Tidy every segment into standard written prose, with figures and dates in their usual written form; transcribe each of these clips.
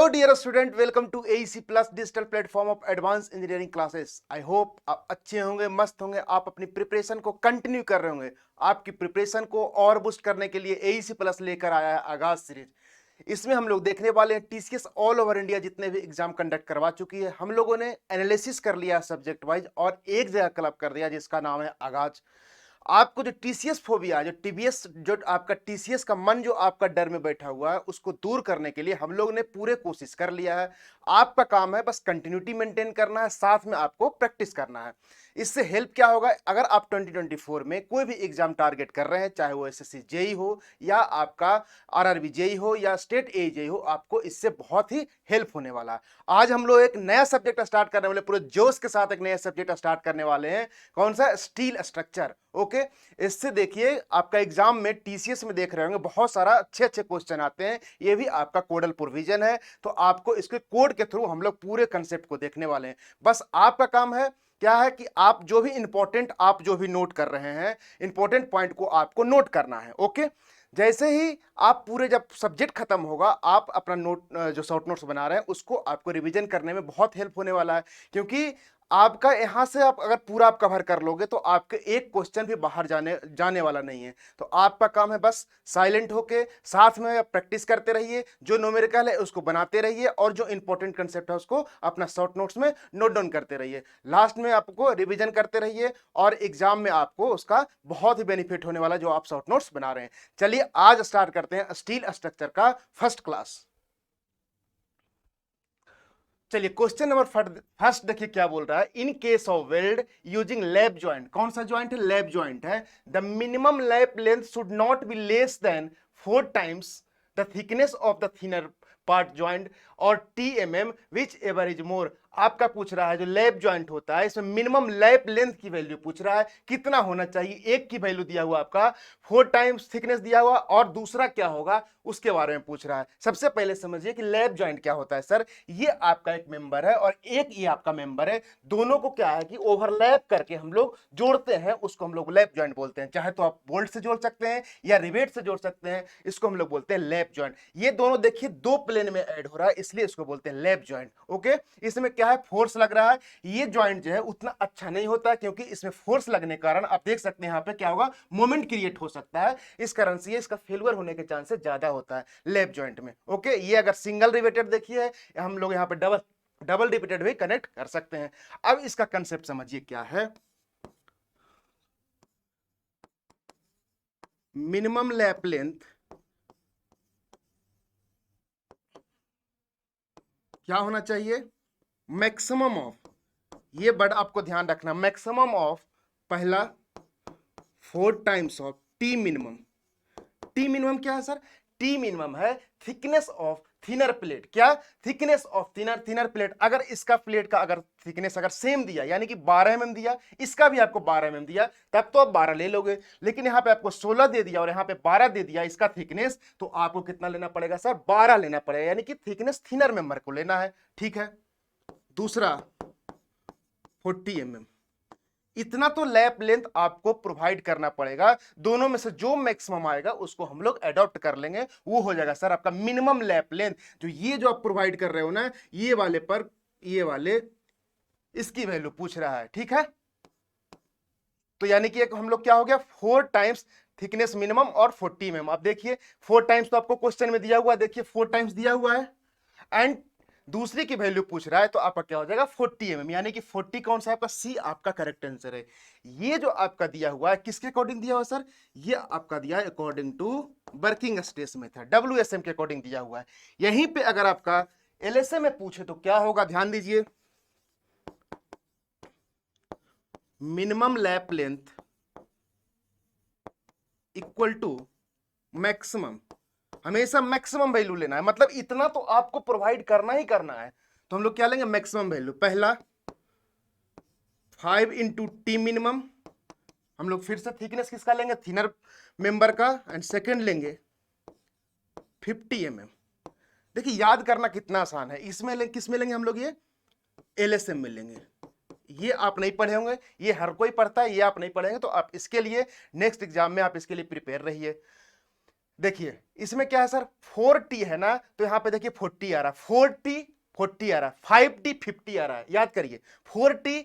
Hello dear student, welcome to AEC Plus digital platform of advanced engineering classes. I hope आप अच्छे होंगे, मस्त होंगे, आप अपनी प्रिपरेशन को कंटिन्यू कर रहे होंगे। आपकी प्रिपरेशन को और बूस्ट करने के लिए AEC Plus लेकर आया है आगाज सीरीज। इसमें हम लोग देखने वाले हैं TCS ऑल ओवर इंडिया जितने भी एग्जाम कंडक्ट करवा चुकी है, हम लोगों ने एनालिसिस कर लिया सब्जेक्ट वाइज और एक जगह क्लब कर दिया जिसका नाम है आगाज। आपको जो टीसीएस फोबिया, जो टीबीएस, जो आपका टीसीएस का मन जो आपका डर में बैठा हुआ है, उसको दूर करने के लिए हम लोग ने पूरे कोशिश कर लिया है। आपका काम है बस कंटिन्यूटी मेंटेन करना है, साथ में आपको प्रैक्टिस करना है। इससे हेल्प क्या होगा, अगर आप 2024 में कोई भी एग्जाम टारगेट कर रहे हैं, चाहे वो एसएससी जेई हो या आपका आरआरबी जेई हो या स्टेट ए जेई हो, आपको इससे बहुत ही हेल्प होने वाला है। आज हम लोग एक नया सब्जेक्ट स्टार्ट करने वाले, पूरे जोश के साथ एक नया सब्जेक्ट स्टार्ट करने वाले हैं। कौन सा? Steel structure. ओके, इससे देखिए आपका एग्जाम में टीसीएस में देख रहे होंगे बहुत सारा अच्छे अच्छे क्वेश्चन आते हैं। ये भी आपका कोडल प्रोविजन है, तो आपको इसके कोड के थ्रू हम लोग पूरे कंसेप्ट को देखने वाले हैं। बस आपका काम है क्या है कि आप जो भी इंपॉर्टेंट, आप जो भी नोट कर रहे हैं, इंपॉर्टेंट पॉइंट को आपको नोट करना है। ओके, जैसे ही आप पूरे, जब सब्जेक्ट खत्म होगा, आप अपना नोट, जो शॉर्ट नोट्स बना रहे हैं, उसको आपको रिवीजन करने में बहुत हेल्प होने वाला है। क्योंकि आपका यहां से आप अगर पूरा आप कवर कर लोगे तो आपके एक क्वेश्चन भी बाहर जाने वाला नहीं है। तो आपका काम है बस साइलेंट होके साथ में प्रैक्टिस करते रहिए, जो न्यूमेरिकल है उसको बनाते रहिए और जो इंपॉर्टेंट कंसेप्ट है उसको अपना शॉर्ट नोट्स में नोट डाउन करते रहिए। लास्ट में आपको रिवीजन करते रहिए और एग्जाम में आपको उसका बहुत ही बेनिफिट होने वाला जो आप शॉर्ट नोट्स बना रहे हैं। चलिए आज स्टार्ट करते हैं स्टील स्ट्रक्चर का फर्स्ट क्लास। चलिए क्वेश्चन नंबर फर्स्ट देखिए क्या बोल रहा है। In case of weld using lap joint, कौन सा ज्वाइंट है? लैप ज्वाइंट है। The minimum lap length should not be less than 4 times the thickness of the thinner part joint और TMM which ever is more. आपका पूछ रहा है जो लैप ज्वाइंट होता है, इसमें मिनिमम लैप लेंथ की वैल्यू पूछ रहा है, कितना होना चाहिए। एक की वैल्यू दिया हुआ आपका 4 times थिकनेस दिया हुआ, और दूसरा क्या होगा उसके बारे में पूछ रहा है। सबसे पहले समझिए कि लैप ज्वाइंट क्या होता है। सर, ये आपका एक मेंबर है और एक ये आपका मेंबर है, दोनों को क्या है कि ओवरलैप करके हम लोग जोड़ते हैं, उसको हम लोग लैप ज्वाइंट बोलते हैं। चाहे तो आप बोल्ट से जोड़ सकते हैं या रिवेट से जोड़ सकते हैं, इसको हम लोग बोलते हैं लैप ज्वाइंट। ये दोनों देखिए दो प्लेन में ऐड हो रहा है, इसलिए इसको बोलते हैं लैप ज्वाइंट। ओके, इसमें क्या है, फोर्स लग रहा है। ये ज्वाइंट जो है उतना अच्छा नहीं होता, क्योंकि इसमें फोर्स लगने के कारण आप देख सकते हैं यहाँ पे क्या होगा, मोमेंट क्रिएट हो सकता है। इस कारण से इसका फेलियर होने के चांसेस ज्यादा होता है लैप ज्वाइंट में। ओके, ये अगर सिंगल रिवेटेड देखिए, हम लोग यहाँ पे डबल रिपीटेड भी कनेक्ट कर सकते हैं। अब इसका कंसेप्ट समझिए क्या है। मिनिमम लैप लेंथ क्या होना चाहिए? मैक्सिमम ऑफ, ये बड़ा आपको ध्यान रखना, मैक्सिमम ऑफ पहला 4 times of T minimum. T minimum क्या है सर? टी मिनिमम है थिकनेस ऑफ थिनर प्लेट। क्या? Thickness of thinner plate. अगर इसका प्लेट का अगर थिकनेस अगर सेम दिया, यानी कि 12 mm दिया, इसका भी आपको 12 mm दिया, तब तो आप 12 ले लोगे। लेकिन यहां पे आपको 16 दे दिया और यहां पे 12 दे दिया इसका थिकनेस, तो आपको कितना लेना पड़ेगा सर? 12 लेना पड़ेगा, यानी कि थिकनेस थिनर मेंबर को लेना है। ठीक है, दूसरा 40 mm, इतना तो लैप लेंथ आपको प्रोवाइड करना पड़ेगा। दोनों में से जो मैक्सिमम आएगा उसको हम लोग अडॉप्ट कर लेंगे, वो हो जाएगा सर आपका मिनिमम लैप लेंथ। जो ये जो आप प्रोवाइड कर रहे हो ना, ये वाले पर, ये वाले इसकी वैल्यू पूछ रहा है। ठीक है, तो यानी कि एक हम लोग क्या हो गया, 4 times थिकनेस मिनिमम और 40 mm। अब देखिए 4 times तो आपको क्वेश्चन में दिया हुआ है, देखिए 4 times दिया हुआ है, एंड दूसरी की वैल्यू पूछ रहा है, तो आपका क्या हो जाएगा 40 mm, यानी कि 40 कौन सा है आपका? सी आपका करेक्ट आंसर है। ये जो आपका दिया हुआ है किसके अकॉर्डिंग दिया हुआ सर? ये आपका दिया है according to working stress method, WSM के अकॉर्डिंग दिया हुआ है। यहीं पे अगर आपका LSM में पूछे तो क्या होगा, ध्यान दीजिए। Minimum lap length equal to maximum, हमेशा मैक्सिमम वैल्यू लेना है, मतलब इतना तो आपको प्रोवाइड करना ही करना है। तो हम लोग क्या लेंगे? Maximum value. पहला 5 इंटू टी मिनिमम, हम लोग फिर से थिकनेस किसका लेंगे? थिनर मेंबर का। एंड सेकेंड लेंगे 50 mm। देखिए याद करना कितना आसान है, इसमें किस में लेंगे हम लोग? ये LSM में लेंगे। ये आप नहीं पढ़े होंगे, ये हर कोई पढ़ता है, ये आप नहीं पढ़ेंगे, तो आप इसके लिए नेक्स्ट एग्जाम में आप इसके लिए प्रिपेयर रहिए। देखिए इसमें क्या है सर, 4t है ना, तो यहां पे देखिए 40 आ रहा है, 4t 40 आ रहा है, 5t 50 आ रहा है। याद करिए 4t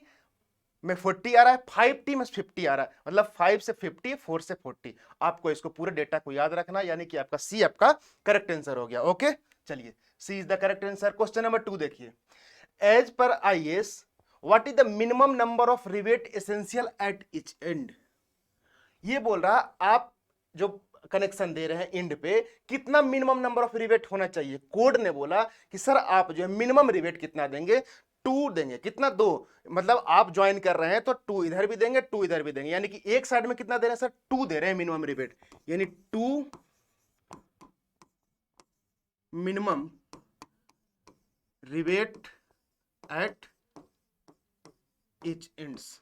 में 40 आ रहा है, 5t में 50 आ रहा है, मतलब 5 से 50, 4 से 40। आपको इसको पूरे डेटा को याद रखना, यानी कि आपका सी आपका करेक्ट आंसर हो गया। ओके चलिए, C is the correct answer. Question number 2 देखिए, as per IAS what is the minimum number of rivet essential at each end. ये बोल रहा आप जो कनेक्शन दे रहे हैं एंड पे, कितना मिनिमम नंबर ऑफ रिवेट होना चाहिए। कोड ने बोला कि सर आप जो है मिनिमम रिवेट कितना देंगे, 2 देंगे। कितना, 2, मतलब आप ज्वाइन कर रहे हैं तो 2 इधर भी देंगे 2 इधर भी देंगे, यानी कि एक साइड में कितना दे रहे हैं सर, 2 दे रहे हैं मिनिमम रिवेट, यानी 2 minimum rivet at each ends.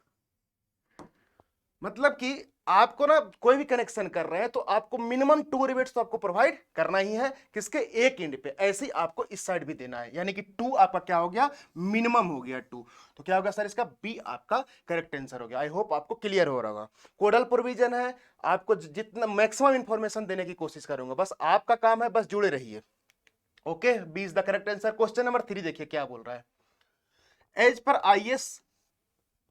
मतलब कि आपको ना कोई भी कनेक्शन कर रहे हैं तो आपको मिनिमम 2 रिवेट्स तो आपको प्रोवाइड करना ही है, किसके, एक एंड पे। ऐसे ही आपको इस साइड भी देना है, यानी कि 2 आपका क्या हो गया, मिनिमम हो गया 2। तो क्या होगा सर, इसका बी आपका करेक्ट आंसर हो गया। आई होप आपको क्लियर हो रहा होगा। कोडल प्रोविजन है, आपको जितना मैक्सिमम इंफॉर्मेशन देने की कोशिश करूंगा, बस आपका काम है, बस जुड़े रहिए। Okay, B is the correct answer. Question number 3 देखिए क्या बोल रहा है, as per IAS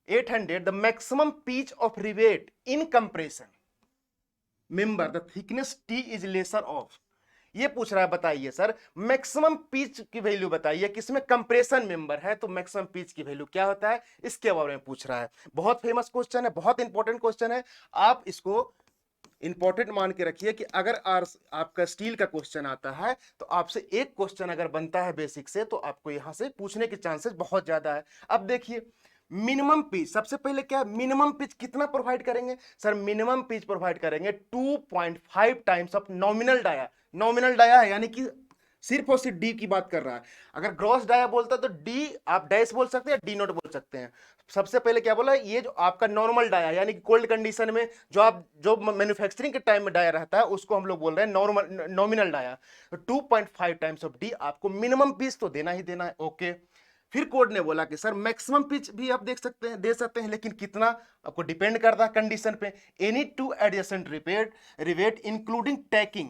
800 the maximum pitch of rivet in compression member the thickness t is lesser of। ये पूछ रहा है, बताइए सर मैक्सिमम पिच की वैल्यू बताइए, किसमें कंप्रेशन मेंबर है तो मैक्सिमम पिच की वैल्यू क्या होता है, इसके बारे में पूछ रहा है। बहुत फेमस क्वेश्चन है, बहुत इंपॉर्टेंट क्वेश्चन है, आप इसको इंपॉर्टेंट मान के रखिए कि अगर आपका स्टील का क्वेश्चन आता है तो आपसे एक क्वेश्चन अगर बनता है बेसिक से, तो आपको यहां से पूछने के चांसेस बहुत ज्यादा है। अब देखिए मिनिमम पिच, सबसे पहले क्या मिनिमम पिच कितना प्रोवाइड करेंगे सर, मिनिमम पिच प्रोवाइड करेंगे 2.5 times of nominal dia. Nominal dia है यानी कि सिर्फ और सिर्फ डी की बात कर रहा है। अगर ग्रॉस डाया बोलता तो डी आप डैश बोल सकते हैं, डी नोट बोल सकते हैं। सबसे पहले क्या बोला, ये जो आपका नॉर्मल डाया यानी कि कोल्ड कंडीशन में जो मैन्युफैक्चरिंग के टाइम में डाया रहता है, उसको हम लोग बोल रहे हैं नॉर्मल नॉमिनल डाया। तो 2.5 टाइम्स ऑफ डी आपको मिनिमम पिच तो देना ही देना है। ओके, फिर कोड ने बोला कि सर मैक्सिमम पिच भी आप देख सकते हैं, दे सकते हैं, लेकिन कितना आपको डिपेंड करता है कंडीशन पे। Any 2 adjacent rivet including tacking,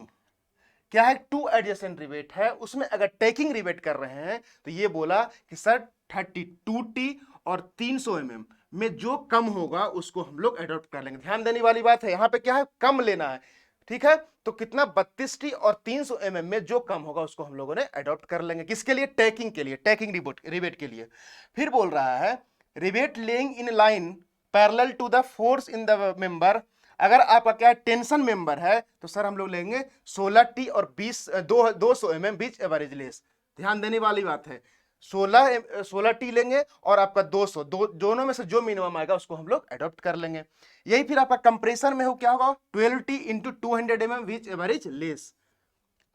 क्या है 2 एडजेसेंट रिवेट है, उसमें अगर टैकिंग रिवेट कर रहे हैं तो ये बोला कि सर 32t और 300 mm में जो कम होगा उसको हम लोग एडॉप्ट कर लेंगे। ध्यान देने वाली बात है, यहां पे क्या है, कम लेना है, ठीक है। तो कितना, 32t और 300 mm में जो कम होगा उसको हम लोगों ने एडॉप्ट कर लेंगे, किसके लिए, टैकिंग के लिए, टैकिंग रिवेट के लिए। फिर बोल रहा है rivet lying in line parallel to the force in the member. अगर आपका क्या टेंशन मेंबर है तो सर हम लोग लेंगे 16t और 200 mm बीच एवरेज लेस। ध्यान देने वाली बात है, 16t लेंगे और आपका 200, दोनों में से जो मिनिमम आएगा उसको हम लोग एडॉप्ट कर लेंगे। यही फिर आपका कंप्रेशन में हो क्या होगा, 12t इंटू 200 mm बीच एवरेज लेस।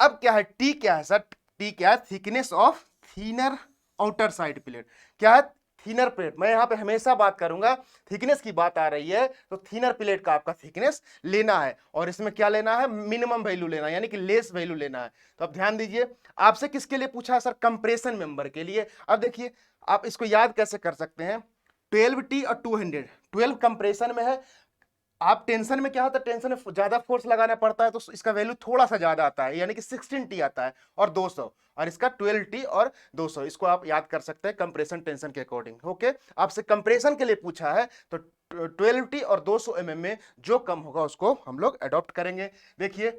अब क्या है, टी क्या है सर, टी क्या है, thickness of thinner outer side plate. क्या है, थीनर प्लेट। मैं यहां पे हमेशा बात करूंगा, थिकनेस की बात आ रही है तो थीनर प्लेट का आपका थिकनेस लेना है, और इसमें क्या लेना है, मिनिमम वैल्यू लेना है, यानी कि लेस वैल्यू लेना है। तो अब ध्यान दीजिए, आपसे किसके लिए पूछा है सर, कंप्रेशन मेंबर के लिए। अब देखिए आप इसको याद कैसे कर सकते हैं, 12t और 200, 12 कंप्रेशन में है। आप टेंशन में क्या होता है, टेंशन में ज्यादा फोर्स लगाना पड़ता है तो इसका वैल्यू थोड़ा सा ज्यादा आता है, यानी कि 16t आता है और 200, और इसका 12t और 200, इसको आप याद कर सकते हैं कंप्रेशन टेंशन के अकॉर्डिंग। ओके, आपसे कंप्रेशन के लिए पूछा है तो 12t और 200 mm में जो कम होगा उसको हम लोग अडॉप्ट करेंगे। देखिए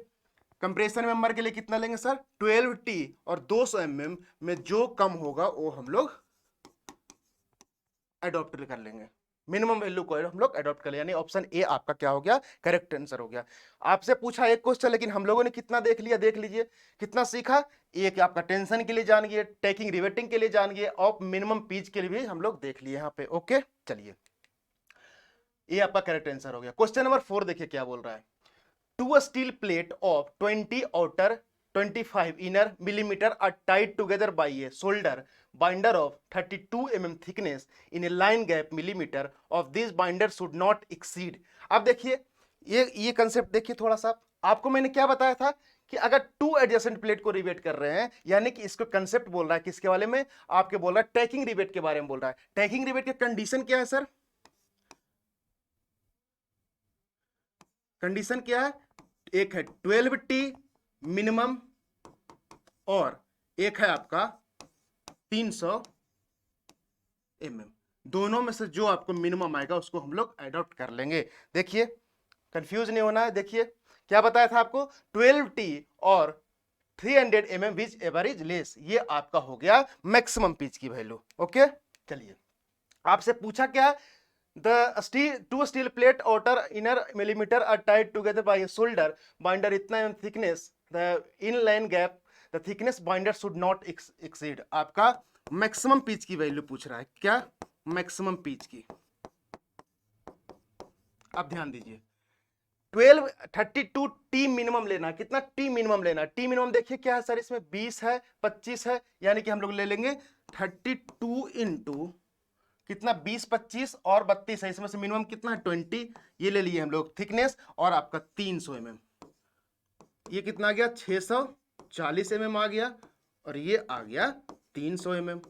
कंप्रेशन मेंबर के लिए कितना लेंगे सर, 12t और 200 mm में जो कम होगा वो हम लोग अडॉप्ट कर लेंगे, मिनिमम वैल्यू को हम लोग अडॉप्ट कर ले, यानी ऑप्शन ए आपका क्या हो गया, करेक्ट आंसर हो गया। आपसे पूछा एक क्वेश्चन, लेकिन हम लोगों ने कितना देख लिया, देख लीजिए कितना सीखा। एक आपका टेंशन के लिए जान गए, टैकिंग रिवेटिंग के लिए जान गए, और मिनिमम पीच के लिए भी हम लोग देख लिए यहाँ पे। ओके चलिए, ये आपका करेक्ट आंसर हो गया। क्वेश्चन नंबर 4 देखिए क्या बोल रहा है, to a steel plate of 20 outer 25 inner millimeter are tied together by a solder binder of 32 mm thickness in a line gap millimeter of this binder should not exceed। अब देखिए ये concept देखिए थोड़ा सा, आपको मैंने क्या बताया था कि अगर 2 एडजेसेंट प्लेट को रिवेट कर रहे हैं, यानी कि इसको कंसेप्ट बोल रहा है किसके बारे में, आपके बोल रहा है टैकिंग रिवेट के बारे में बोल रहा है। टैकिंग रिवेट की कंडीशन क्या है सर, कंडीशन क्या है, एक है 12t मिनिमम और एक है आपका 300 mm। दोनों में से जो आपको मिनिमम आएगा उसको हम लोग अडॉप्ट कर लेंगे। देखिए कंफ्यूज नहीं होना है। देखिए क्या बताया था आपको, 12T और 300 mm whichever is less, ये आपका हो गया मैक्सिमम पिच की वैल्यू। ओके चलिए, आपसे पूछा क्या, the steel to steel plate outer inner millimetre are tied together by shoulder binder इतना thickness, the in line gap the thickness binder should not exceed. आपका मैक्सिमम पिच की value पूछ रहा है, क्या मैक्सिमम पिच की। अब ध्यान दीजिए 1232 टी मिनिमम लेना, कितना टी मिनिमम लेना, टी मिनिमम देखिए क्या है सर, इसमें 20 है 25 है, यानी कि हम लोग ले लेंगे 32 इंटू कितना 20 25 और 32 है, इसमें से मिनिमम कितना है 20, ये ले लिए हम लोग थिकनेस, और आपका 300 mm, ये कितना आ गया 640 mm आ गया, और ये आ गया 300 mm।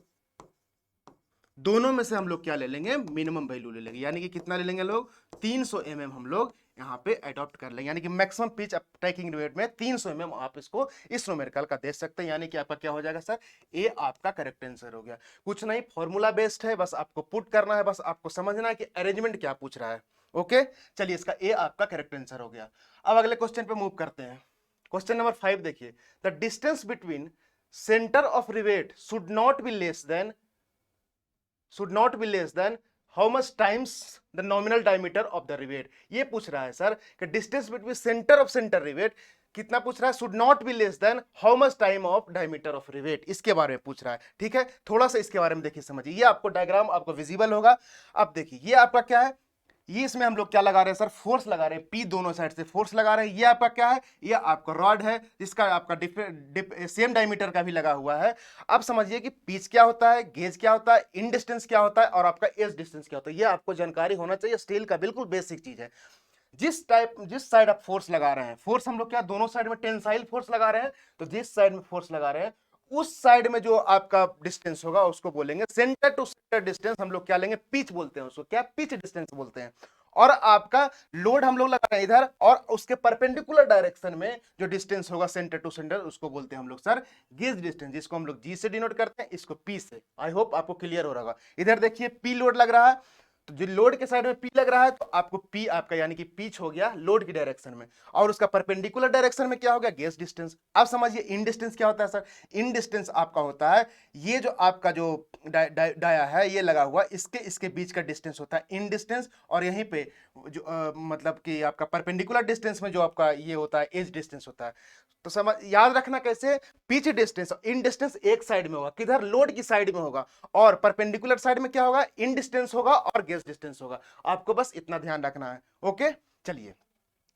दोनों में से हम लोग क्या ले लेंगे, मिनिमम वैल्यू ले लेंगे, यानी कि कितना ले लेंगे लोग 300 mm हम लोग यहाँ पे अडॉप्ट कर लेंगे, यानी कि मैक्सिमम पिच अटैकिंग रेट में 300 mm आप इसको इस न्यूमेरिकल का दे सकते हैं, यानी कि आपका क्या हो जाएगा सर, ए आपका करेक्ट आंसर हो गया। कुछ नहीं, फॉर्मूला बेस्ड है, बस आपको पुट करना है, बस आपको समझना है कि अरेंजमेंट क्या पूछ रहा है। ओके चलिए, इसका ए आपका करेक्ट आंसर हो गया। अब अगले क्वेश्चन पे मूव करते हैं। क्वेश्चन नंबर 5 देखिए, the distance between centre of rivet should not be less than how much times the nominal diameter of the rivet. ये पूछ रहा है सर कि distance between centre of centre rivet कितना पूछ रहा है, should not be less than how much time of diameter of rivet, इसके बारे में पूछ रहा है। ठीक है, थोड़ा सा इसके बारे में देखिए समझिए, ये आपको डायग्राम आपको विजिबल होगा। अब देखिए ये आपका क्या है, ये इसमें हम लोग क्या लगा रहे हैं सर, फोर्स लगा रहे हैं, पी दोनों साइड से फोर्स लगा रहे हैं। ये आपका क्या है, ये आपका रॉड है जिसका आपका सेम डायमीटर का भी लगा हुआ है। अब समझिए कि पिच क्या होता है, गेज क्या होता है, इन डिस्टेंस क्या होता है, और आपका एज डिस्टेंस क्या होता है, ये आपको जानकारी होना चाहिए, स्टील का बिल्कुल बेसिक चीज है। जिस साइड आप फोर्स लगा रहे हैं, फोर्स हम लोग क्या दोनों साइड में टेंसाइल फोर्स लगा रहे हैं, तो जिस साइड में फोर्स लगा रहे हैं उस साइड में जो आपका डिस्टेंस होगा उसको बोलेंगे सेंटर टू सेंटर डिस्टेंस, हम लोग क्या लेंगे, पिच बोलते हैं उसको, क्या पिच डिस्टेंस बोलते हैं। और आपका लोड हम लोग लगा रहे हैं इधर, और उसके परपेंडिकुलर डायरेक्शन में जो डिस्टेंस होगा सेंटर टू सेंटर उसको बोलते हैं हम लोग सर गेज डिस्टेंस, जिसको हम लोग जी से डिनोट करते हैं, इसको पी से। आई होप आपको क्लियर हो रहा होगा। इधर देखिए पी लोड लग रहा है, तो जो लोड के साइड में पी लग रहा है तो आपको पी आपका यानी कि पिच हो गया लोड की डायरेक्शन में, और उसका परपेंडिकुलर डायरेक्शन में क्या हो गया, गेज डिस्टेंस। अब समझिए इन डिस्टेंस क्या होता है सर, इन डिस्टेंस आपका होता है ये जो आपका जो डाया है ये लगा हुआ, इसके बीच का डिस्टेंस होता है इन डिस्टेंस, और यहीं पे जो मतलब कि आपका परपेंडिकुलर डिस्टेंस में जो आपका ये होता है एज डिस्टेंस होता है। तो समझ याद रखना कैसे, पिच डिस्टेंस इन डिस्टेंस एक साइड में होगा, किधर लोड की साइड में होगा, और परपेंडिकुलर साइड में क्या होगा, इन डिस्टेंस होगा और गेज डिस्टेंस होगा। आपको बस इतना ध्यान रखना है। ओके चलिए,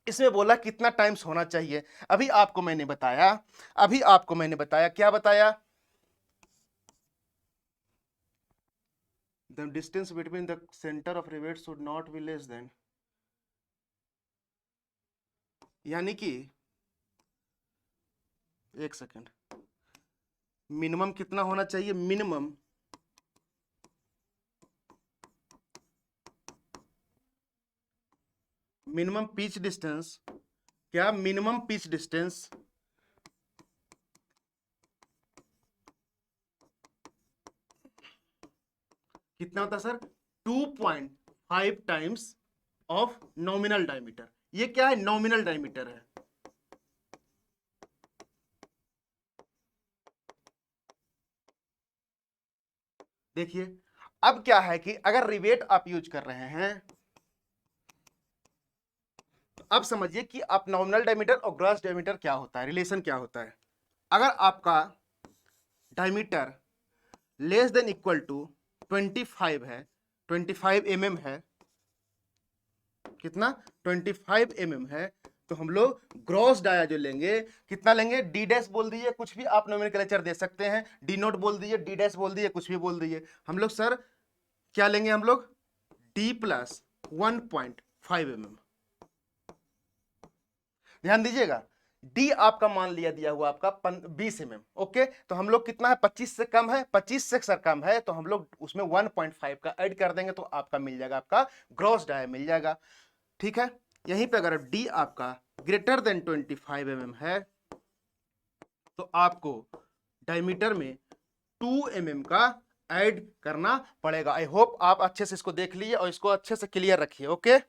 इसमें बोला कितना टाइम्स होना चाहिए, अभी आपको मैंने बताया क्या बताया, the distance between the centre of rivet should not be less than, यानी कि एक सेकेंड, मिनिमम कितना होना चाहिए, मिनिमम पिच डिस्टेंस, क्या मिनिमम पिच डिस्टेंस कितना होता है sir, 2.5 times of nominal diameter. ये क्या है, नॉमिनल डायमीटर है। देखिए अब क्या है कि अगर रिवेट आप यूज कर रहे हैं तो अब समझिए कि आप नॉमिनल डायमीटर और ग्रॉस डायमीटर क्या होता है, रिलेशन क्या होता है। अगर आपका diameter less than equal to 25 है, 25 mm है, कितना 25 mm है, तो हम लोग ग्रॉस डाया जो लेंगे कितना लेंगे, डी डैश बोल दीजिए, कुछ भी आप नोमेनक्लेचर दे सकते हैं, डी नोट बोल दीजिए, डी डैश बोल दीजिए, कुछ भी बोल दीजिए। हम लोग सर क्या लेंगे, हम लोग डी प्लस 1.5 mm। ध्यान दीजिएगा, डी आपका मान लिया दिया हुआ आपका 20 mm। ओके, तो हम लोग कितना है 25 से कम है, 25 से सर कम है, तो हम लोग उसमें 1.5 का ऐड कर देंगे, तो आपका मिल जाएगा, आपका ग्रॉस डाया मिल जाएगा। ठीक है, यहीं पे अगर डी आपका ग्रेटर देन 25 mm है तो आपको डायमीटर में 2 mm का ऐड करना पड़ेगा। आई होप आप अच्छे से इसको देख लीजिए और इसको अच्छे से क्लियर रखिए। ओके,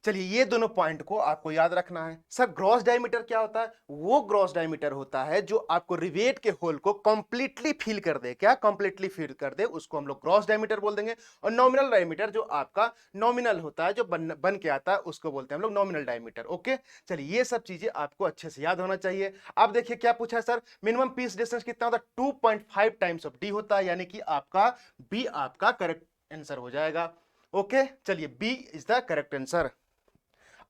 चलिए ये दोनों पॉइंट को आपको याद रखना है। सर ग्रॉस डायमीटर क्या होता है? वो ग्रॉस डायमीटर होता है जो आपको रिवेट के होल को कंप्लीटली फिल कर दे। क्या कंप्लीटली फिल कर दे, उसको हम लोग ग्रॉस डायमीटर बोल देंगे। और नॉमिनल डायमीटर जो आपका नॉमिनल होता है, जो बन के आता है, उसको बोलते हैं हम लोग नॉमिनल डायमीटर। ओके, चलिए ये सब चीजें आपको अच्छे से याद होना चाहिए। अब देखिए क्या पूछा है सर, मिनिमम पीस डिस्टेंस कितना होता है? 2.5 टाइम्स ऑफ डी होता है, यानी कि आपका बी आपका करेक्ट आंसर हो जाएगा। ओके, चलिए B is the correct answer.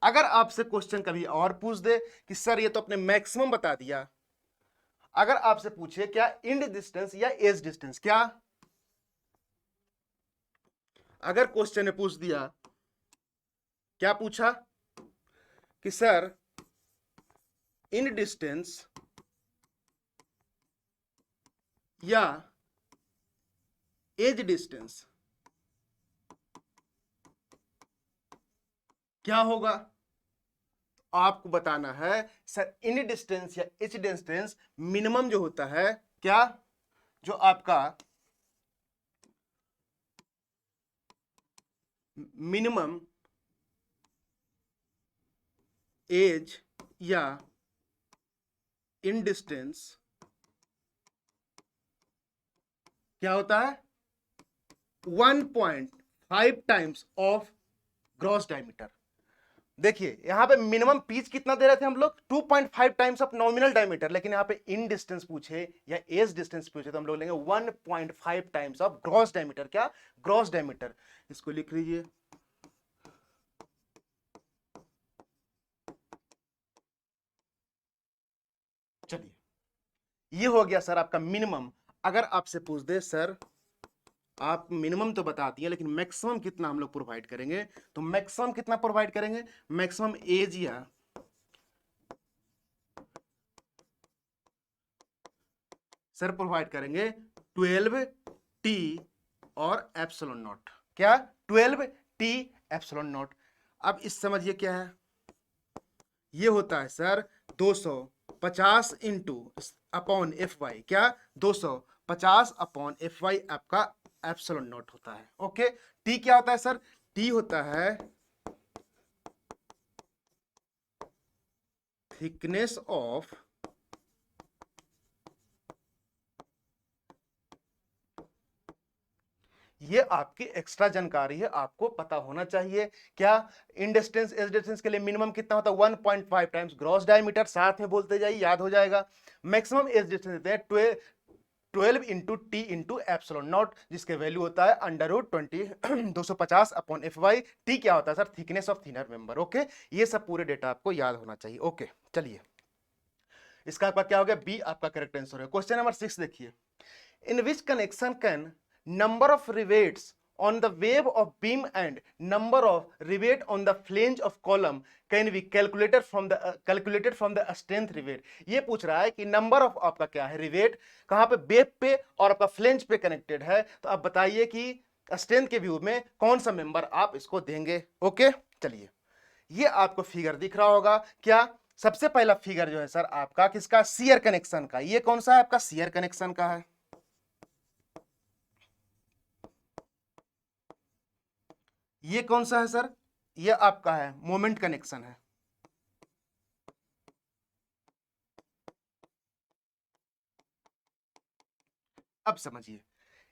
अगर आपसे क्वेश्चन कभी और पूछ दे कि सर ये तो अपने मैक्सिमम बता दिया, अगर आपसे पूछे क्या इंड डिस्टेंस या एज डिस्टेंस, क्या अगर क्वेश्चन ने पूछ दिया, क्या पूछा कि सर इंड डिस्टेंस या एज डिस्टेंस क्या होगा, आपको बताना है सर इंड डिस्टेंस या एज डिस्टेंस मिनिमम जो होता है, क्या जो आपका मिनिमम एज या इन डिस्टेंस क्या होता है? 1.5 टाइम्स ऑफ ग्रॉस डायमीटर। देखिए यहां पे मिनिमम पिच कितना दे रहे थे हम लोग? 2.5 टाइम्स ऑफ नॉमिनल डायमीटर, लेकिन यहां पे इन डिस्टेंस पूछे या एज डिस्टेंस पूछे तो हम लोग लेंगे 1.5 टाइम्स ऑफ ग्रॉस डायमीटर। क्या? Gross diameter. इसको लिख लीजिए। चलिए ये हो गया सर आपका मिनिमम। अगर आपसे पूछ दे सर आप मिनिमम तो बता दिए लेकिन मैक्सिमम कितना हम लोग प्रोवाइड करेंगे, तो मैक्सिमम कितना प्रोवाइड करेंगे? मैक्सिमम एज या सर प्रोवाइड करेंगे 12T और एप्सिलॉन नॉट। क्या? 12T epsilon not. अब इस समझिए क्या है, ये होता है sir 250 into upon F Y. क्या? 250 अपॉन एफ वाई आपका एप्सिलॉन नॉट होता है। ओके, टी क्या होता है सर? टी होता है थिकनेस ऑफ ये आपकी एक्स्ट्रा जानकारी है, आपको पता होना चाहिए। क्या? इन डिस्टेंस एज डिस्टेंस के लिए मिनिमम कितना होता है? 1.5 टाइम्स ग्रॉस डायमीटर। साथ में बोलते जाइए, याद हो जाएगा। मैक्सिमम एज डिस्टेंस देते हैं 12 into T into epsilon not, जिसके वैल्यू होता है √20 250 अपॉन एफ वाई। टी क्या होता है sir? Thickness of thinner member. Okay, ये सब पूरे डेटा आपको याद होना चाहिए। ओके, चलिए इसका आपका क्या हो गया? बी आपका करेक्ट आंसर है। क्वेश्चन नंबर 6 देखिए, in which connection can number of rivets on the wave of beam and number of rivet on the flange of column can be calculated from the strength rivet। ये पूछ रहा है कि number of आपका क्या है rivet, कहां पे? वेब पे और आपका फ्लेंज पे कनेक्टेड है। तो आप बताइए कि स्ट्रेंथ के व्यू में कौन सा मेंबर आप इसको देंगे। ओके, चलिए ये आपको फिगर दिख रहा होगा। क्या? सबसे पहला फिगर जो है सर आपका किसका? शियर कनेक्शन का। ये कौन सा है आपका? शियर कनेक्शन का है। ये कौन सा है सर? ये आपका है मोमेंट कनेक्शन है। अब समझिए,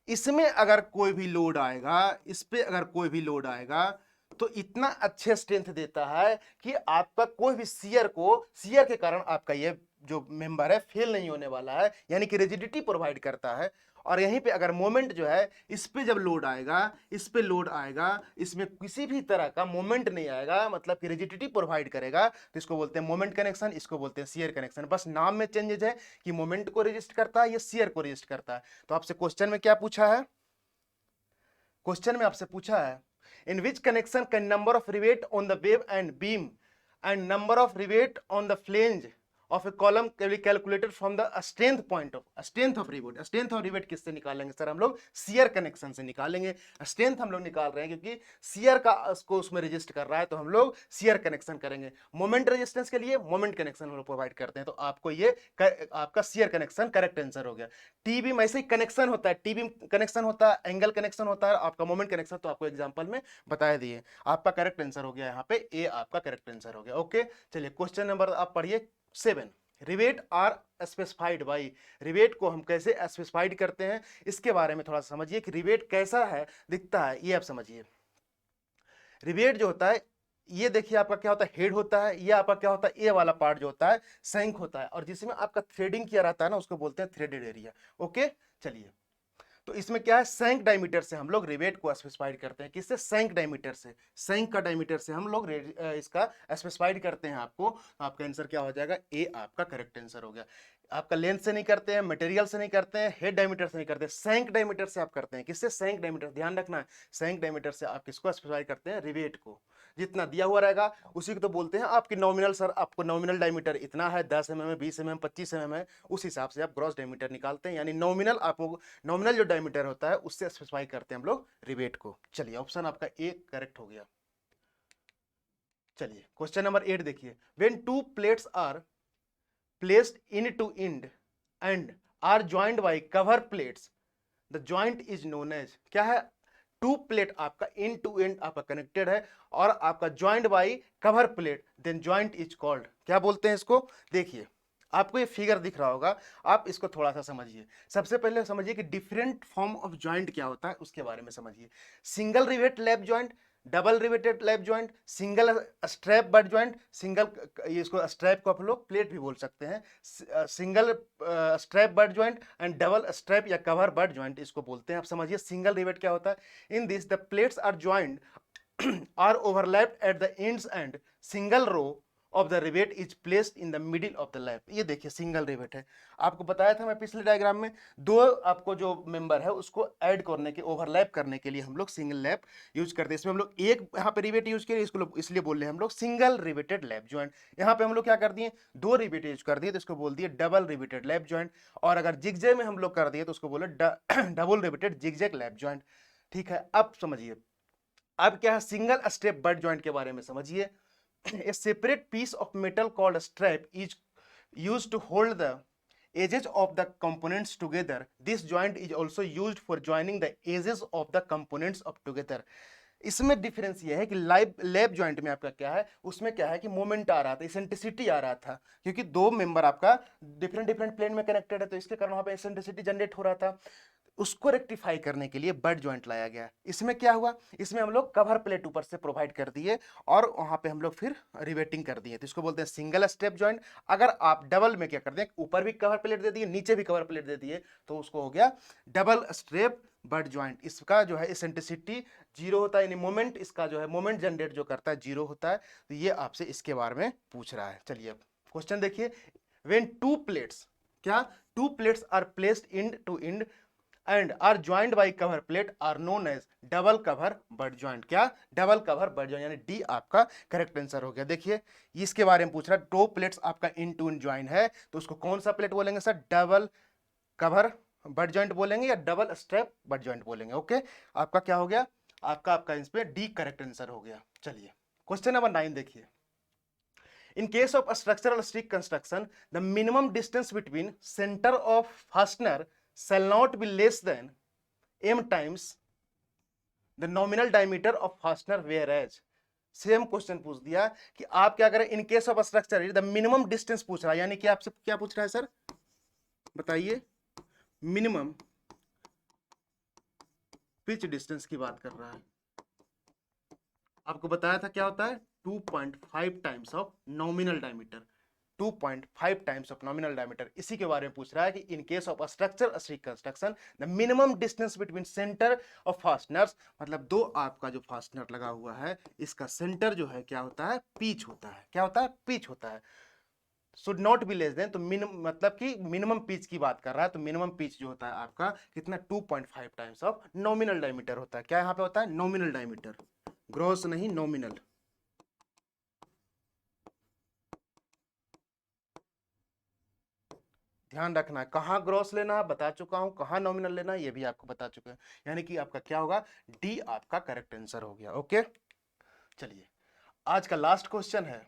इसमें अगर कोई भी लोड आएगा, इस पे अगर कोई भी लोड आएगा तो इतना अच्छे स्ट्रेंथ देता है कि आपका कोई भी शियर के कारण आपका ये जो मेंबर है फेल नहीं होने वाला है, यानी कि रिजिडिटी प्रोवाइड करता है। और यहीं पे अगर मोमेंट जो है, इस पे जब लोड आएगा, इस पे लोड आएगा, इसमें किसी भी तरह का मोमेंट नहीं आएगा, मतलब कि रिजिडिटी प्रोवाइड करेगा, तो इसको बोलते हैं मोमेंट कनेक्शन, इसको बोलते हैं शियर कनेक्शन। बस नाम में चेंजेस है कि मोमेंट को रजिस्ट करता है या शियर को रजिस्ट करता है। तो आपसे क्वेश्चन में क्या पूछा है? क्वेश्चन में आपसे पूछा है in which connection can number of rivet on the web and beam and number of rivet on the flange of a column can be calculated from the strength of rivet. Strength of rivet किससे निकालेंगे sir? हम लोग shear connection से निकालेंगे। Strength हम लोग निकाल रहे हैं क्योंकि शियर का उसको उसमें रजिस्ट कर रहा है, तो हम लोग शियर कनेक्शन करेंगे। मोमेंट रेजिस्टेंस के लिए मोमेंट कनेक्शन हम लोग प्रोवाइड करते हैं, तो आपको ये आपका शियर कनेक्शन करेक्ट आंसर हो गया। टी बीम ऐसे ही कनेक्शन होता है, टी बीम कनेक्शन होता है, एंगल कनेक्शन होता है, आपका मोमेंट कनेक्शन तो आपको एग्जांपल में बता दिए। आपका करेक्ट आंसर हो गया यहाँ पे ए, आपका करेक्ट आंसर हो गया। ओके, चलिए क्वेश्चन नंबर आप पढ़िए 7। Rivet are specified by, rivet को हम कैसे स्पेसिफाइड करते हैं इसके बारे में थोड़ा समझिए कि रिवेट कैसा है दिखता है, ये आप समझिए। रिवेट जो होता है, ये देखिए आपका क्या होता है, हेड होता है, ये आपका क्या होता है, ए वाला पार्ट जो होता है सैंक होता है, और जिसमें आपका थ्रेडिंग किया रहता है ना उसको बोलते हैं थ्रेडेड एरिया। ओके, चलिए, तो इसमें क्या है, सैंक डायमीटर से हम लोग रिवेट को स्पेसिफाइड करते हैं। किससे? सैंक डायमीटर से। सैंक का डायमीटर से हम लोग इसका स्पेसिफाइड करते हैं आपको। आपका आंसर क्या हो जाएगा? ए आपका करेक्ट आंसर हो गया। आपका लेंथ से नहीं करते हैं, मटेरियल से नहीं करते हैं, हेड डायमीटर से नहीं करते हैं, सैंक डायमीटर से आप करते हैं। किससे? सैंक डायमीटर, ध्यान रखना है, सैंक डायमीटर से आप किसको स्पेसिफाइड करते हैं? रिवेट को। जितना दिया हुआ रहेगा उसी को तो बोलते हैं आपकी नॉमिनल। सर आपको नॉमिनल डायमीटर इतना है, 10 mm है, 20 mm, 25 mm है, उस हिसाब से आप ग्रॉस डायमीटर निकालते हैं। यानी नॉमिनल आपको, नॉमिनल जो डायमीटर होता है उससे स्पेसिफाई करते हैं हम लोग रिवेट को। चलिए, ऑप्शन आपका ए करेक्ट हो गया। चलिए क्वेश्चन नंबर 8 देखिए। When two plates are placed in to end and are joined by cover plates, the joint is known as, क्या है? टू प्लेट आपका इन टू एंड आपका कनेक्टेड है और आपका joined by cover plate, then joint is called, क्या बोलते हैं इसको? देखिए आपको ये फिगर दिख रहा होगा, आप इसको थोड़ा सा समझिए। सबसे पहले समझिए कि डिफरेंट फॉर्म ऑफ ज्वाइंट क्या होता है उसके बारे में समझिए। Single rivet lap joint, double riveted lap joint, single strap but joint, single, इसको स्ट्रैप को आप लोग प्लेट भी बोल सकते हैं, single strap but joint and double strap या कवर बट ज्वाइंट इसको बोलते हैं। आप समझिए सिंगल रिवेट क्या होता है। In this the plates are joint are overlapped at the ends and single row of the rivet is placed in the middle of the lap। ये देखिए सिंगल रिवेट है। आपको बताया था मैं पिछले डायग्राम में, दो आपको जो मेंबर है उसको ऐड करने के, ओवरलैप करने के लिए हम लोग सिंगल लैप यूज करते हैं। इसमें हम लोग एक यहाँ पे रिवेट यूज किए, इसको इसलिए बोल रहे हैं हम लोग सिंगल रिवेटेड लैप ज्वाइंट। यहाँ पे हम लोग क्या कर दिए, दो रिवेट यूज कर दिए तो इसको बोल दिए डबल रिवेटेड लैप ज्वाइंट। और अगर जिगजैग में हम लोग कर दिए तो उसको बोले double riveted zigzag lap joint. ठीक है, अब समझिए अब क्या है, सिंगल स्टेप बट ज्वाइंट के बारे में समझिए। A separate piece of metal called strap is used to hold the edges of the components together. This joint is also used for joining the edges of the components of together. इसमें difference ये है कि lap joint में आपका क्या है, उसमें क्या है कि मोमेंट आ रहा था, इसेंट्रिसिटी आ रहा था, क्योंकि दो मेंबर आपका डिफरेंट डिफरेंट प्लेन में कनेक्टेड है, तो इसके कारण वहां पे इसेंट्रिसिटी जनरेट हो रहा था। उसको रेक्टिफाई करने के लिए बट ज्वाइंट लाया गया। इसमें क्या हुआ, इसमें हम लोग कवर प्लेट ऊपर से प्रोवाइड कर दिए और वहां पे हम लोग फिर रिवेटिंग कर दिए, तो इसको बोलते हैं सिंगल स्टेप ज्वाइंट। अगर आप डबल में क्या कर दें, ऊपर भी कवर प्लेट दे दिए, नीचे भी कवर प्लेट दे दिए, तो उसको हो गया डबल स्टेप बट ज्वाइंट। इसका जो है इसेंट्रिसिटी जीरो होता है, यानी मोमेंट, इसका जो है मोमेंट जनरेट जो करता है जीरो होता है। तो ये आपसे इसके बारे में पूछ रहा है। चलिए अब क्वेश्चन देखिए। व्हेन टू प्लेट्स, क्या? Two plates are placed end to end and are joined by cover plate are known as double cover butt joint। क्या? डबल कवर बट ज्वाइंट, यानी डी आपका करेक्ट आंसर हो गया। देखिए इसके बारे में पूछ रहा है, दो प्लेट्स आपका इन टू इन ज्वाइन है, तो उसको कौन सा प्लेट बोलेंगे sir? Double cover but joint बोलेंगे या डबल स्ट्रैप बट ज्वाइंट बोलेंगे। ओके, आपका क्या हो गया, आपका इस पे डी करेक्ट आंसर हो गया। चलिए क्वेश्चन नंबर 9 देखिए। In case of a structural stick construction, the minimum distance between center of fastener shall not be less than m times the nominal diameter of fastener, whereas same question पूछ दिया कि आप क्या करें, in case of structure the minimum distance पूछ रहा है, यानी कि आपसे क्या पूछ रहा है सर, बताइए? मिनिमम पिच डिस्टेंस की बात कर रहा है। आपको बताया था क्या होता है, 2.5 times of nominal diameter, 2.5 times of nominal diameter. इसी के बारे में पूछ रहा है कि in case of structure stick construction the minimum distance between centre of fasteners, मतलब दो आपका जो फास्टनर लगा हुआ है इसका सेंटर जो है क्या होता है, पिच होता है। क्या होता है? पिच होता है। Should not be less than, तो मिनिमम मतलब कि मिनिमम पिच की बात कर रहा है, तो मिनिमम पिच जो होता है आपका कितना, 2.5 टाइम्स ऑफ नॉमिनल डायमीटर होता है। क्या यहाँ पे होता है? नॉमिनल डायमीटर, ग्रॉस नहीं, नॉमिनल। ध्यान रखना है, कहाँ ग्रॉस लेना है बता चुका हूं, कहाँ नॉमिनल लेना है ये भी आपको बता चुके हैं, यानी कि आपका क्या होगा, डी आपका करेक्ट आंसर हो गया। ओके, चलिए आज का लास्ट क्वेश्चन है,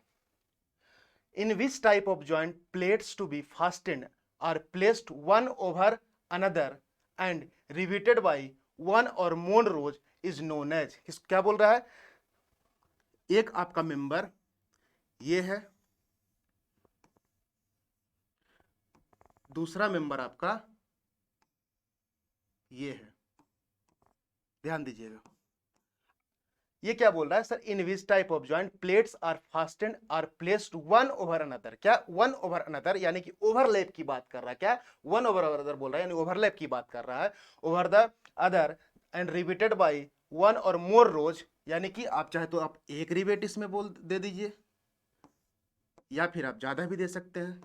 in which type of joint plates to be fastened are placed one over another and riveted by one or more rows is known as, क्या बोल रहा है, एक आपका मेंबर ये है, दूसरा मेंबर आपका ये है, ध्यान दीजिएगा, ये क्या बोल रहा है sir, in which type of joint plates are fastened are placed one over another, क्या वन ओवर अनदर यानी कि ओवरलैप की बात कर रहा है, क्या वन ओवर अनदर बोल रहा है, यानी ओवरलैप की बात कर रहा है, over the other and repeated by one or more रोज, यानी कि आप चाहे तो आप एक रिवेट इसमें बोल दे दीजिए या फिर आप ज्यादा भी दे सकते हैं,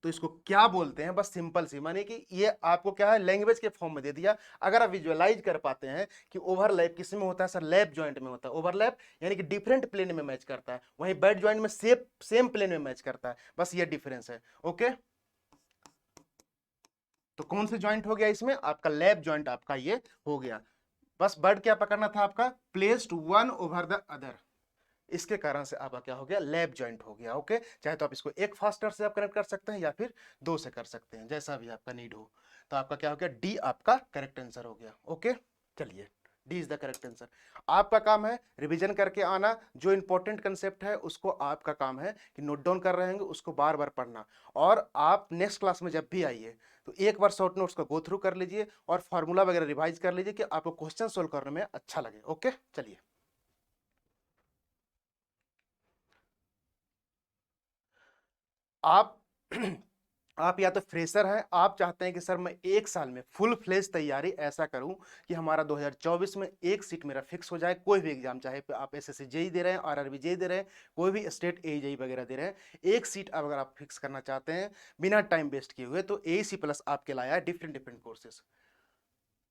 तो इसको क्या बोलते हैं, बस सिंपल सी, माने कि ये आपको क्या है लैंग्वेज के फॉर्म में दे दिया। अगर आप विजुअलाइज कर पाते हैं कि ओवरलैप किस में होता है सर, लैप जॉइंट में होता है ओवरलैप, यानी कि डिफरेंट प्लेन में मैच करता है, वहीं बेड जॉइंट में सेम प्लेन में मैच करता है, बस ये डिफरेंस है। ओके, तो कौन से जॉइंट हो गया इसमें, आपका लैप जॉइंट आपका ये हो गया, बस वर्ड क्या पकड़ना था आपका, placed one over the other, इसके कारण से आपका क्या हो गया, लैप जॉइंट हो गया। ओके, चाहे तो आप इसको एक फास्टर से आप कनेक्ट कर सकते हैं या फिर दो से कर सकते हैं, जैसा भी आपका नीड हो, तो आपका क्या हो गया, डी आपका करेक्ट आंसर हो गया। ओके, चलिए D is the correct answer. आपका काम है रिवीजन करके आना, जो इंपॉर्टेंट कंसेप्ट है उसको आपका काम है कि नोट डाउन कर रहे हैं उसको बार बार पढ़ना, और आप नेक्स्ट क्लास में जब भी आइए तो एक बार शॉर्ट नोट्स को गो थ्रू कर लीजिए और फार्मूला वगैरह रिवाइज कर लीजिए कि आपको क्वेश्चन सोल्व करने में अच्छा लगे। ओके, चलिए आप आप या तो फ्रेशर हैं, आप चाहते हैं कि सर मैं एक साल में फुल फ्लेज तैयारी ऐसा करूं कि हमारा 2024 में एक सीट मेरा फिक्स हो जाए, कोई भी एग्जाम, चाहे आप एसएससी जेई दे रहे हैं, आरआरबी जेई दे रहे हैं, कोई भी स्टेट एजेई वगैरह दे रहे हैं, एक सीट अगर आप फिक्स करना चाहते हैं बिना टाइम वेस्ट किए हुए, तो एसी प्लस आपके लाया है डिफरेंट डिफरेंट कोर्सेज।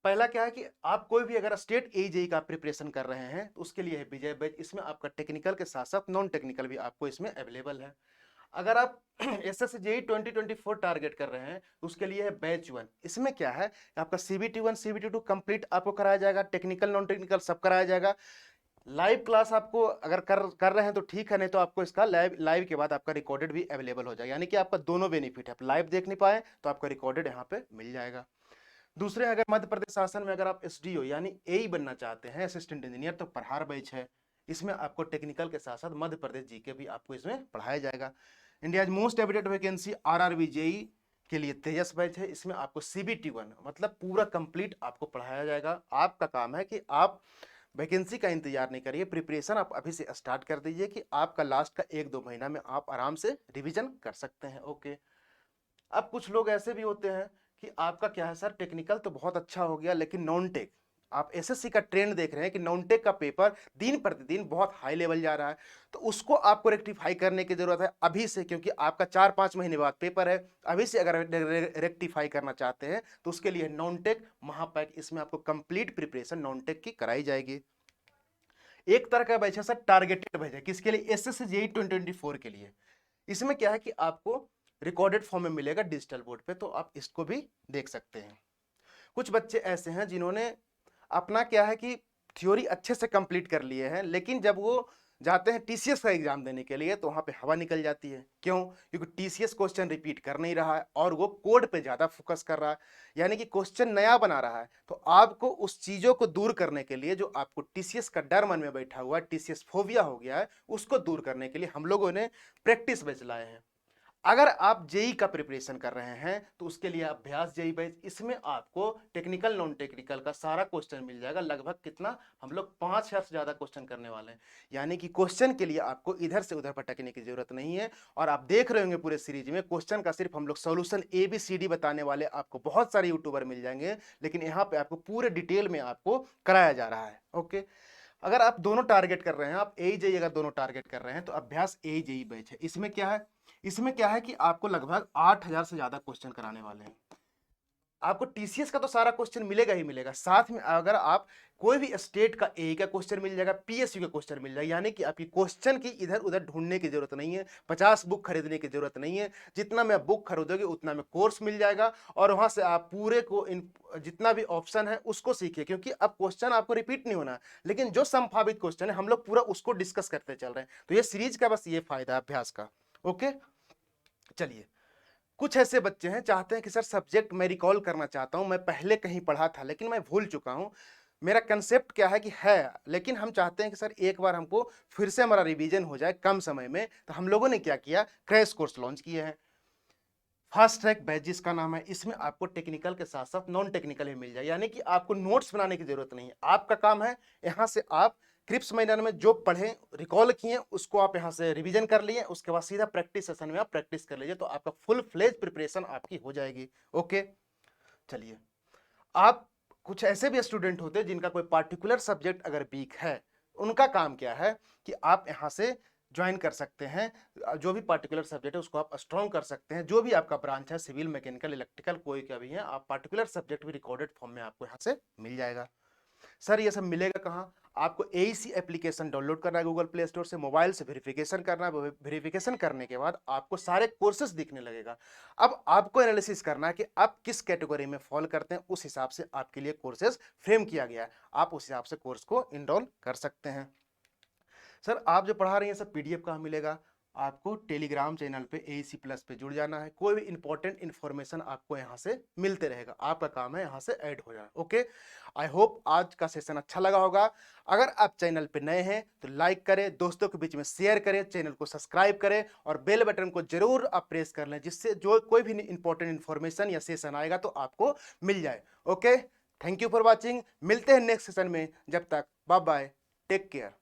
पहला क्या है कि आप कोई भी अगर स्टेट एजेई का प्रिपरेशन कर रहे हैं तो उसके लिए है विजय बैच, इसमें आपका टेक्निकल के साथ साथ नॉन टेक्निकल भी आपको इसमें अवेलेबल है। अगर आप एसएससी जेई 2024 टारगेट कर रहे हैं तो उसके लिए है बैच वन, इसमें क्या है आपका CBT one CBT two complete आपको कराया जाएगा, टेक्निकल नॉन टेक्निकल सब कराया जाएगा। लाइव क्लास आपको अगर कर रहे हैं तो ठीक है, नहीं तो आपको इसका लाइव के बाद आपका रिकॉर्डेड भी अवेलेबल हो जाएगा, यानी कि आपका दोनों बेनिफिट है, आप लाइव देख नहीं पाए तो आपका रिकॉर्डेड यहाँ पे मिल जाएगा। दूसरे, अगर मध्य प्रदेश शासन में अगर आप एसडीओ यानी एई बनना चाहते हैं असिस्टेंट इंजीनियर, तो प्रहार बैच है, इसमें आपको टेक्निकल के साथ साथ मध्य प्रदेश जीके भी आपको इसमें पढ़ाया जाएगा। India most awaited vacancy RRB JE के लिए तेजस बैच है, इसमें आपको सीबीटी वन मतलब पूरा कंप्लीट आपको पढ़ाया जाएगा। आपका काम है कि आप वैकेंसी का इंतजार नहीं करिए, प्रिपरेशन आप अभी से स्टार्ट कर दीजिए कि आपका लास्ट का एक दो महीना में आप आराम से रिविजन कर सकते हैं। ओके, अब कुछ लोग ऐसे भी होते हैं कि आपका क्या है सर, टेक्निकल तो बहुत अच्छा हो गया लेकिन नॉन टेक, आप एसएससी का ट्रेंड देख रहे हैं कि नॉन टेक का पेपर दिन प्रतिदिन बहुत हाई लेवल जा रहा है, तो उसको आपको रेक्टिफाई करने की जरूरत है अभी से, क्योंकि आपका 4-5 महीने बाद पेपर है, अभी से अगर रेक्टिफाई करना चाहते हैं तो उसके लिए नॉन टेक महापैक, इसमें आपको कंप्लीट प्रिपरेशन नॉन टेक की कराई जाएगी। एक तरह का बैच है सर टारगेटेड बैच है, किसके लिए, एसएससी जेईई 2024 के लिए। इसमें क्या है कि आपको रिकॉर्डेड फॉर्म में मिलेगा डिजिटल बोर्ड पे, तो आप इसको भी देख सकते हैं। कुछ बच्चे ऐसे हैं जिन्होंने अपना क्या है कि थ्योरी अच्छे से कंप्लीट कर लिए हैं, लेकिन जब वो जाते हैं टीसीएस का एग्जाम देने के लिए तो वहां पे हवा निकल जाती है। क्यों? क्योंकि टीसीएस क्वेश्चन रिपीट कर नहीं रहा है और वो कोड पे ज्यादा फोकस कर रहा है, यानी कि क्वेश्चन नया बना रहा है। तो आपको उस चीजों को दूर करने के लिए, जो आपको टीसीएस का डर मन में बैठा हुआ है, टीसीएस फोबिया हो गया है, उसको दूर करने के लिए हम लोगों ने प्रैक्टिस बैच लाए हैं। अगर आप जेई का प्रिपरेशन कर रहे हैं तो उसके लिए अभ्यास जेई बैच, इसमें आपको टेक्निकल नॉन टेक्निकल का सारा क्वेश्चन मिल जाएगा, लगभग कितना, हम लोग 5000 से ज्यादा क्वेश्चन करने वाले हैं, यानी कि क्वेश्चन के लिए आपको इधर से उधर भटकने की जरूरत नहीं है। और आप देख रहे होंगे पूरे सीरीज में क्वेश्चन का सिर्फ हम लोग सोल्यूशन ABCD बताने वाले आपको बहुत सारे यूट्यूबर मिल जाएंगे, लेकिन यहाँ पे आपको पूरे डिटेल में आपको कराया जा रहा है। ओके, अगर आप दोनों टारगेट कर रहे हैं, आप AJEE अगर दोनों टारगेट कर रहे हैं तो अभ्यास AJEE बैच है। इसमें क्या है कि आपको लगभग 8000 से ज्यादा क्वेश्चन कराने वाले हैं। आपको टीसीएस का तो सारा क्वेश्चन मिलेगा ही मिलेगा, साथ में अगर आप कोई भी स्टेट का ए का क्वेश्चन मिल जाएगा, पीएसयू का क्वेश्चन मिल जाएगा, यानी कि आपकी क्वेश्चन की इधर उधर ढूंढने की जरूरत नहीं है, 50 बुक खरीदने की जरूरत नहीं है, जितना में बुक खरीदोगे उतना में कोर्स मिल जाएगा और वहां से आप पूरे को जितना भी ऑप्शन है उसको सीखिए, क्योंकि अब क्वेश्चन आपको रिपीट नहीं होना, लेकिन जो संभावित क्वेश्चन है हम लोग पूरा उसको डिस्कस करते चल रहे हैं। तो ये सीरीज का बस ये फायदा है अभ्यास का। ओके, चलिए, कुछ ऐसे बच्चे हैं चाहते हैं कि सर सब्जेक्ट मैं रिकॉल करना चाहता हूं, मैं पहले कहीं पढ़ा था लेकिन मैं भूल चुका हूं, मेरा कंसेप्ट क्या है कि है, लेकिन हम चाहते हैं कि सर एक बार हमको फिर से हमारा रिवीजन हो जाए कम समय में। तो हम लोगों ने क्या किया, क्रैश कोर्स लॉन्च किए हैं। फास्ट ट्रैक बैच जिसका नाम है, इसमें आपको टेक्निकल के साथ साथ नॉन टेक्निकल भी मिल जाए, यानी कि आपको नोट्स बनाने की जरूरत नहीं है। आपका काम है यहां से आप क्रिप्स मैनर में जो पढ़े रिकॉल किए उसको आप यहां से रिवीजन कर लिए, उसके बाद सीधा प्रैक्टिस सेशन में आप प्रैक्टिस कर लीजिए, तो आपका फुल फ्लेज प्रिपरेशन आपकी हो जाएगी। ओके, चलिए, आप कुछ ऐसे भी स्टूडेंट होते हैं जिनका कोई पार्टिकुलर सब्जेक्ट अगर वीक है, उनका काम क्या है कि आप यहां से ज्वाइन कर सकते हैं, जो भी पार्टिकुलर सब्जेक्ट है उसको आप स्ट्रॉन्ग कर सकते हैं, जो भी आपका ब्रांच है, सिविल, मैकेनिकल, इलेक्ट्रिकल, कोई का भी है, आप पार्टिकुलर सब्जेक्ट भी रिकॉर्डेड फॉर्म में आपको यहां से मिल जाएगा। सर ये सब मिलेगा कहाँ, आपको एईसी एप्लीकेशन डाउनलोड करना है गूगल प्ले स्टोर से, मोबाइल से वेरिफिकेशन करना है, वेरिफिकेशन करने के बाद आपको सारे कोर्सेज दिखने लगेगा। अब आपको एनालिसिस करना है कि आप किस कैटेगरी में फॉल करते हैं, उस हिसाब से आपके लिए कोर्सेज फ्रेम किया गया है, आप उस हिसाब से कोर्स को इनरोल कर सकते हैं। सर आप जो पढ़ा रही हैं सब पीडीएफ कहाँ मिलेगा, आपको टेलीग्राम चैनल पे एईसी प्लस पे जुड़ जाना है, कोई भी इंपॉर्टेंट इंफॉर्मेशन आपको यहाँ से मिलते रहेगा, आपका काम है यहाँ से ऐड हो जाना। ओके, आई होप आज का सेशन अच्छा लगा होगा। अगर आप चैनल पे नए हैं तो लाइक करें, दोस्तों के बीच में शेयर करें, चैनल को सब्सक्राइब करें और बेल बटन को जरूर आप प्रेस कर लें, जिससे जो कोई भी इंपॉर्टेंट इंफॉर्मेशन या सेशन आएगा तो आपको मिल जाए। Okay, thank you for watching, मिलते हैं नेक्स्ट सेशन में, जब तक बाय बाय, टेक केयर।